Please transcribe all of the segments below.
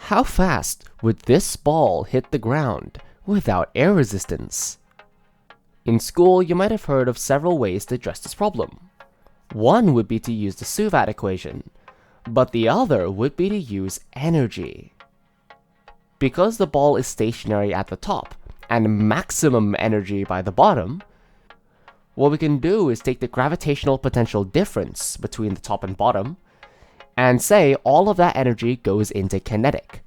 How fast would this ball hit the ground without air resistance? In school, you might have heard of several ways to address this problem. One would be to use the Suvat equation, but the other would be to use energy. Because the ball is stationary at the top and maximum energy by the bottom, what we can do is take the gravitational potential difference between the top and bottom and say all of that energy goes into kinetic.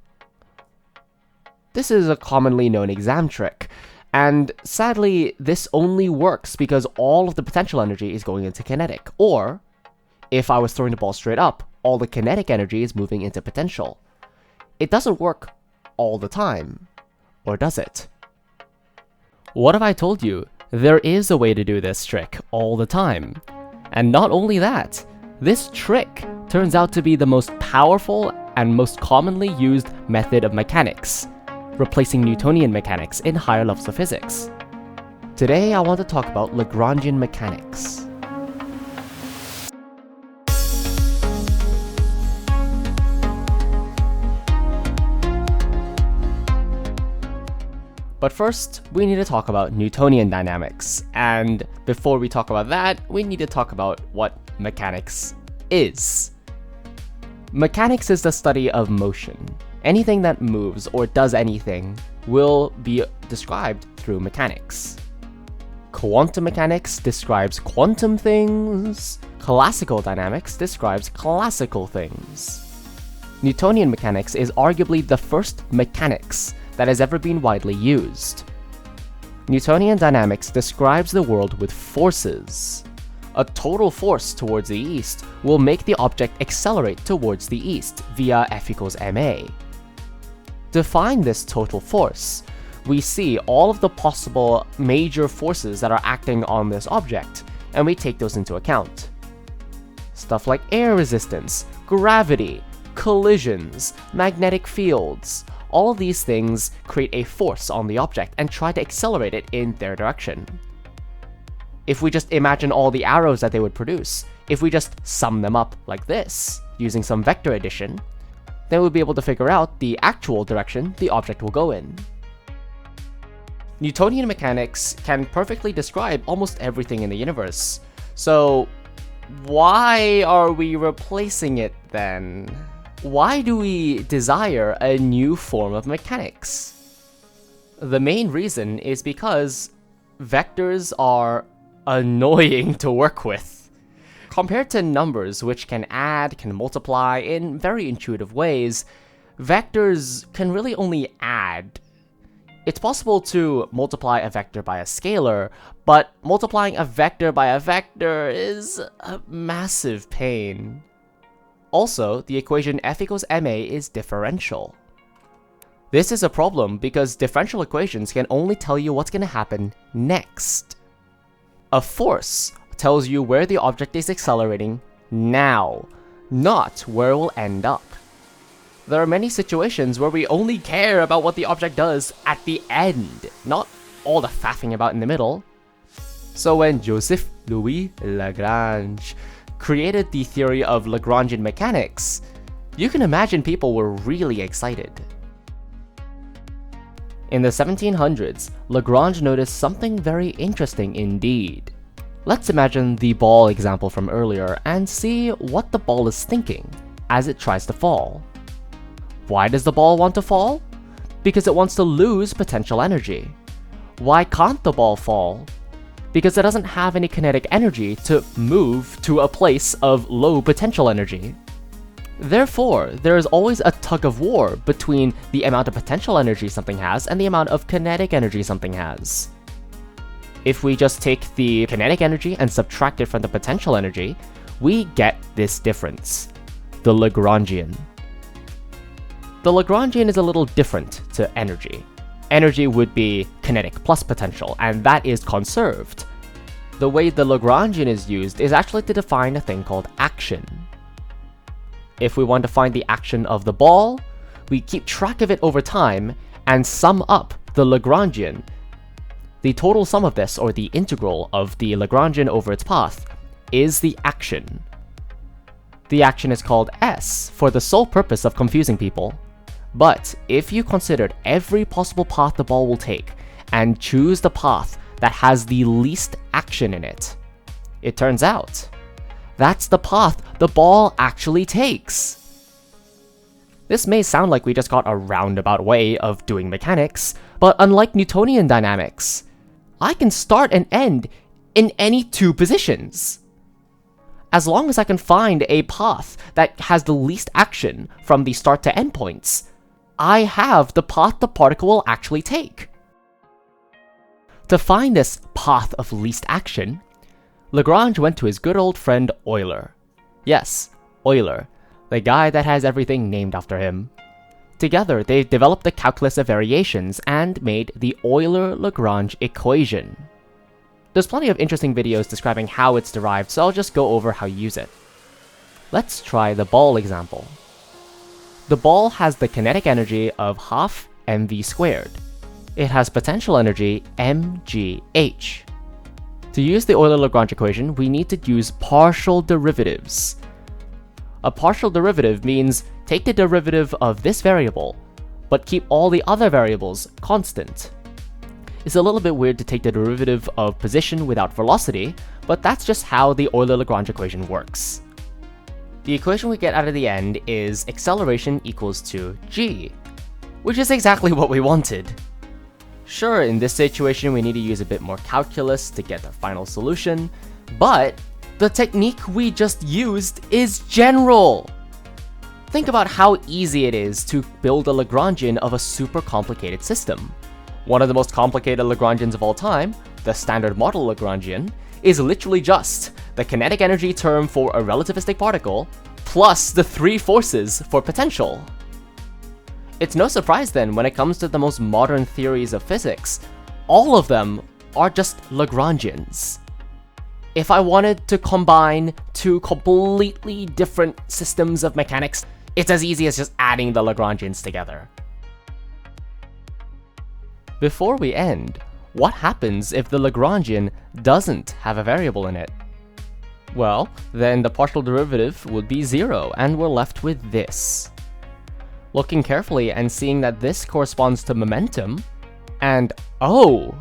This is a commonly known exam trick, and sadly, this only works because all of the potential energy is going into kinetic, or if I was throwing the ball straight up, all the kinetic energy is moving into potential. It doesn't work all the time, or does it? What if I told you there is a way to do this trick all the time? And not only that, this trick turns out to be the most powerful and most commonly used method of mechanics, replacing Newtonian mechanics in higher levels of physics. Today I want to talk about Lagrangian mechanics. But first, we need to talk about Newtonian dynamics, and before we talk about that, we need to talk about what mechanics is. Mechanics is the study of motion. Anything that moves or does anything will be described through mechanics. Quantum mechanics describes quantum things. Classical dynamics describes classical things. Newtonian mechanics is arguably the first mechanics that has ever been widely used. Newtonian dynamics describes the world with forces. A total force towards the east will make the object accelerate towards the east via F equals ma. To find this total force, we see all of the possible major forces that are acting on this object, and we take those into account. Stuff like air resistance, gravity, collisions, magnetic fields. All of these things create a force on the object and try to accelerate it in their direction. If we just imagine all the arrows that they would produce, if we just sum them up like this, using some vector addition, then we'll be able to figure out the actual direction the object will go in. Newtonian mechanics can perfectly describe almost everything in the universe. So why are we replacing it then? Why do we desire a new form of mechanics? The main reason is because vectors are annoying to work with. Compared to numbers which can add, can multiply in very intuitive ways, vectors can really only add. It's possible to multiply a vector by a scalar, but multiplying a vector by a vector is a massive pain. Also, the equation F equals ma is differential. This is a problem because differential equations can only tell you what's going to happen next. A force tells you where the object is accelerating now, not where it will end up. There are many situations where we only care about what the object does at the end, not all the faffing about in the middle. So when Joseph Louis Lagrange created the theory of Lagrangian mechanics, you can imagine people were really excited. In the 1700s, Lagrange noticed something very interesting indeed. Let's imagine the ball example from earlier and see what the ball is thinking as it tries to fall. Why does the ball want to fall? Because it wants to lose potential energy. Why can't the ball fall? Because it doesn't have any kinetic energy to move to a place of low potential energy. Therefore, there is always a tug of war between the amount of potential energy something has and the amount of kinetic energy something has. If we just take the kinetic energy and subtract it from the potential energy, we get this difference, the Lagrangian. The Lagrangian is a little different to energy. Energy would be kinetic plus potential, and that is conserved. The way the Lagrangian is used is actually to define a thing called action. If we want to find the action of the ball, we keep track of it over time and sum up the Lagrangian. The total sum of this, or the integral of the Lagrangian over its path, is the action. The action is called S for the sole purpose of confusing people, But if you considered every possible path the ball will take and choose the path that has the least action in it, it turns out that's the path the ball actually takes. This may sound like we just got a roundabout way of doing mechanics, but unlike Newtonian dynamics, I can start and end in any two positions. As long as I can find a path that has the least action from the start to end points, I have the path the particle will actually take. To find this path of least action, Lagrange went to his good old friend Euler. Yes, Euler, the guy that has everything named after him. Together, they developed the calculus of variations and made the Euler-Lagrange Equation. There's plenty of interesting videos describing how it's derived, so I'll just go over how you use it. Let's try the ball example. The ball has the kinetic energy of half mv squared. It has potential energy mgh. To use the Euler-Lagrange equation, we need to use partial derivatives. A partial derivative means take the derivative of this variable, but keep all the other variables constant. It's a little bit weird to take the derivative of position without velocity, but that's just how the Euler-Lagrange equation works. The equation we get out of the end is acceleration equals to g, which is exactly what we wanted. Sure, in this situation we need to use a bit more calculus to get the final solution, but the technique we just used is general! Think about how easy it is to build a Lagrangian of a super complicated system. One of the most complicated Lagrangians of all time, the standard model Lagrangian, is literally just the kinetic energy term for a relativistic particle plus the three forces for potential. It's no surprise then when it comes to the most modern theories of physics, all of them are just Lagrangians. If I wanted to combine two completely different systems of mechanics, it's as easy as just adding the Lagrangians together. Before we end, what happens if the Lagrangian doesn't have a variable in it? Well, then the partial derivative would be 0, and we're left with this. Looking carefully and seeing that this corresponds to momentum, and oh!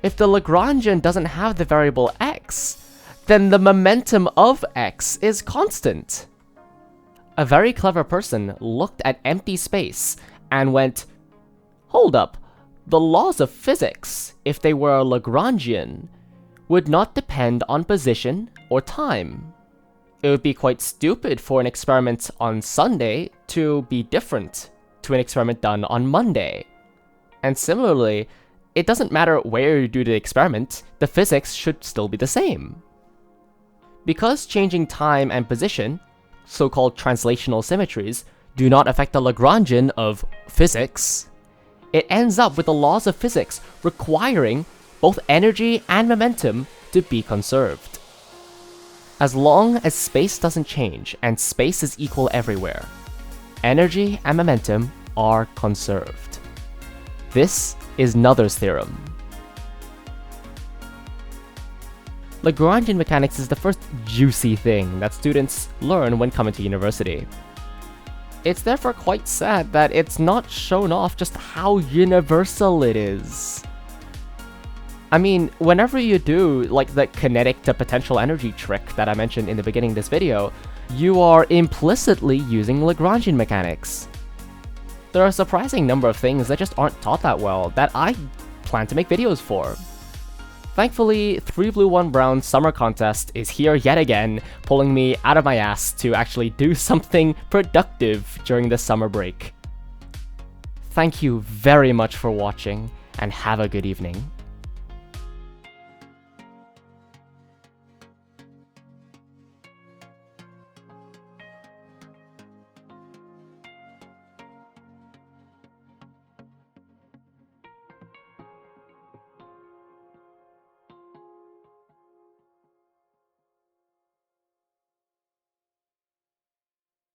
If the Lagrangian doesn't have the variable x, then the momentum of x is constant. A very clever person looked at empty space and went, hold up, the laws of physics, if they were a Lagrangian, would not depend on position or time. It would be quite stupid for an experiment on Sunday to be different to an experiment done on Monday. And similarly, it doesn't matter where you do the experiment, the physics should still be the same. Because changing time and position, so-called translational symmetries, do not affect the Lagrangian of physics, it ends up with the laws of physics requiring both energy and momentum to be conserved. As long as space doesn't change and space is equal everywhere, energy and momentum are conserved. This is Noether's theorem. Lagrangian mechanics is the first juicy thing that students learn when coming to university. It's therefore quite sad that it's not shown off just how universal it is. I mean, whenever you do like the kinetic to potential energy trick that I mentioned in the beginning of this video, you are implicitly using Lagrangian mechanics. There are a surprising number of things that just aren't taught that well that I plan to make videos for. Thankfully, 3 Blue 1 Brown Summer Contest is here yet again, pulling me out of my ass to actually do something productive during the summer break. Thank you very much for watching, and have a good evening.